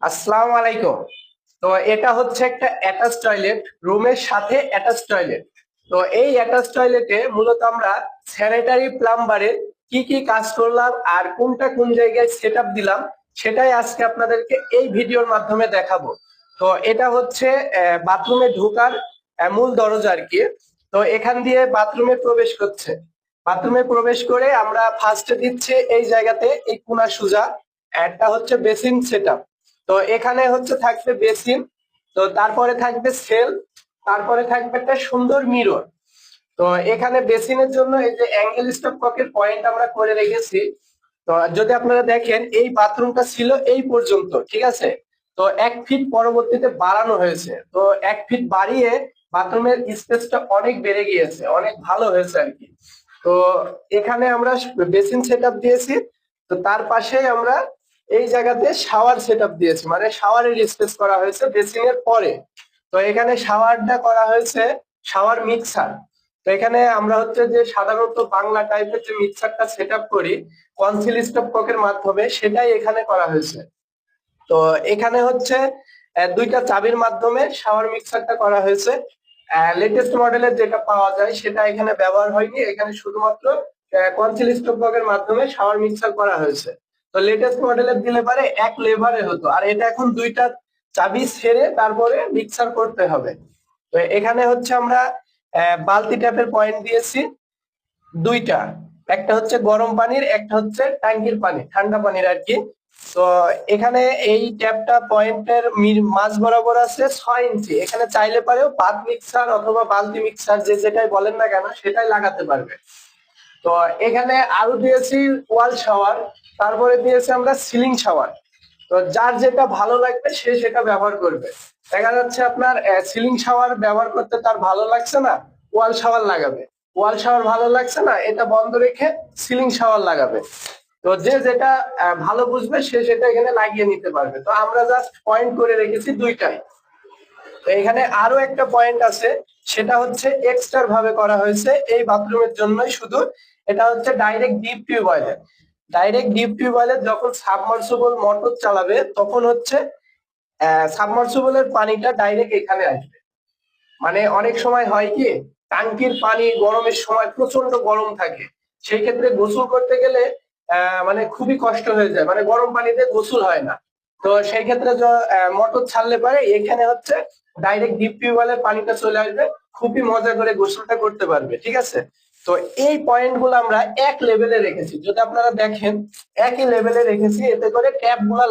আসসালামু আলাইকুম। তো এটা হচ্ছে একটা অ্যাটাচ টয়লেট, রুমের সাথে অ্যাটাচ টয়লেট। তো এই অ্যাটাচ টয়লেটে মূলত আমরা স্যানিটারি প্লাম্বারের কি কি কাজ করলাম আর কোনটা কোন জায়গায় সেট আপ দিলাম, সেটাই আজকে আপনাদেরকে এই ভিডিওর মাধ্যমে দেখাবো। তো এটা হচ্ছে বাথরুমে ঢোকার মূল দরজা আর কি। তো এখান দিয়ে বাথরুমে প্রবেশ করছে, বাথরুমে প্রবেশ করে আমরা ফার্স্টে দিচ্ছি এই জায়গাতে এই কোনা সুজা একটা হচ্ছে বেসিন সেট। তো এখানে হচ্ছে থাকবে বেসিন, তো তারপরে থাকবে সেল, তারপরে থাকবে একটা সুন্দর মিরর। তো এখানে বেসিনের জন্য এই যে অ্যাঙ্গেল স্টপ ককের পয়েন্ট আমরা করে রেখেছি। তো যদি আপনারা দেখেন এই বাথরুমটা ছিল এই পর্যন্ত, ঠিক আছে। তো 1 ফিট পরবর্তীতে বাড়ানো হয়েছে, তো 1 ফিট বাড়িয়ে বাথরুমের স্পেসটা অনেক বেড়ে গিয়েছে, অনেক ভালো হয়েছে আর কি। তো এখানে আমরা বেসিন সেট আপ দিয়েছি। তো তার পাশে আমরা এই জায়গাতে শাওয়ার সেট আপ দিয়েছি, মানে শাওয়ারের স্পেস করা হয়েছে বেসিনের পরে। তো এখানে শাওয়ারটা করা হয়েছে শাওয়ার মিক্সার। তো এখানে আমরা হচ্ছে যে সাধারণত বাংলা টাইপের যে মিক্সারটা সেট আপ করি কনসিল স্টপ ককের মাধ্যমে, সেটাই এখানে করা হয়েছে। তো এখানে হচ্ছে দুইটা চাবির মাধ্যমে শাওয়ার মিক্সারটা করা হয়েছে। লেটেস্ট মডেলের যেটা পাওয়া যায় সেটা এখানে ব্যবহার হয়নি, এখানে শুধুমাত্র কনসিল স্টপ ককের মাধ্যমে শাওয়ার মিক্সার করা হয়েছে। তো লেটেস্ট মডেলের দিলে পারে এক লেভারে হতো, আর এটা এখন দুইটা চাবি ছেড়ে তারপরে মিক্সার করতে হবে। তো এখানে হচ্ছে আমরা বালতি ট্যাপের পয়েন্ট দিয়েছি দুইটা, একটা হচ্ছে গরম পানির, একটা হচ্ছে ট্যাঙ্কির পানি, ঠান্ডা পানির আর কি। তো এখানে এই ট্যাপটা পয়েন্টের মাঝ বরাবর আছে 6 ইঞ্চি, এখানে চাইলে পারেও ভাত মিক্সার অথবা বালতি মিক্সার যে যেটাই বলেন না কেন সেটাই লাগাতে পারবে। তো এখানে আরো দিয়েছি ওয়াল শাওয়ার, তারপরে দিয়েছি আমরা সিলিং শাওয়ার। তো যার যেটা ভালো লাগবে সে সেটা ব্যবহার করবে। দেখা যাচ্ছে আপনার সিলিং শাওয়ার ব্যবহার করতে তার ভালো লাগছে না, ওয়াল শাওয়ার লাগাবে। ওয়াল শাওয়ার ভালো লাগছে না, এটা বন্ধ রেখে সিলিং শাওয়ার লাগাবে। তো যে যেটা ভালো বুঝবে সে সেটা এখানে লাগিয়ে নিতে পারবে। তো আমরা জাস্ট পয়েন্ট করে রেখেছি দুইটাই। তো এখানে আরো একটা পয়েন্ট আছে, সেটা হচ্ছে এক্সট্রা ভাবে করা হয়েছে এই বাথরুমের জন্যই শুধু। এটা হচ্ছে ডাইরেক্ট ডিপ টিউবওয়েলের, ডাইরেক্ট ডিপ টিউবওয়েলের যখন সাবমার্সিবল মোটর চালাবে তখন হচ্ছে সাবমার্সিবলের পানিটা ডাইরেক্ট এখানে আসবে। মানে অনেক সময় হয় কি, টাঙ্কির পানি গরমের সময় প্রচন্ড গরম থাকে, সেই ক্ষেত্রে গোসল করতে গেলে মানে খুবই কষ্ট হয়ে যায়, মানে গরম পানিতে গোসল হয় না। তো সেই ক্ষেত্রে মোটর ছাড়লে পারে এখানে হচ্ছে ডাইরেক্ট ডিপ টিউবওয়েলের পানিটা চলে আসবে, খুবই মজা করে গোসলটা করতে পারবে, ঠিক আছে। তো এই পয়েন্ট গুলো আমরা এক লেভেলে রেখেছি, যদি আপনারা দেখেন একই লেভেলে রেখেছি, এতে করে ট্যাপ গুলা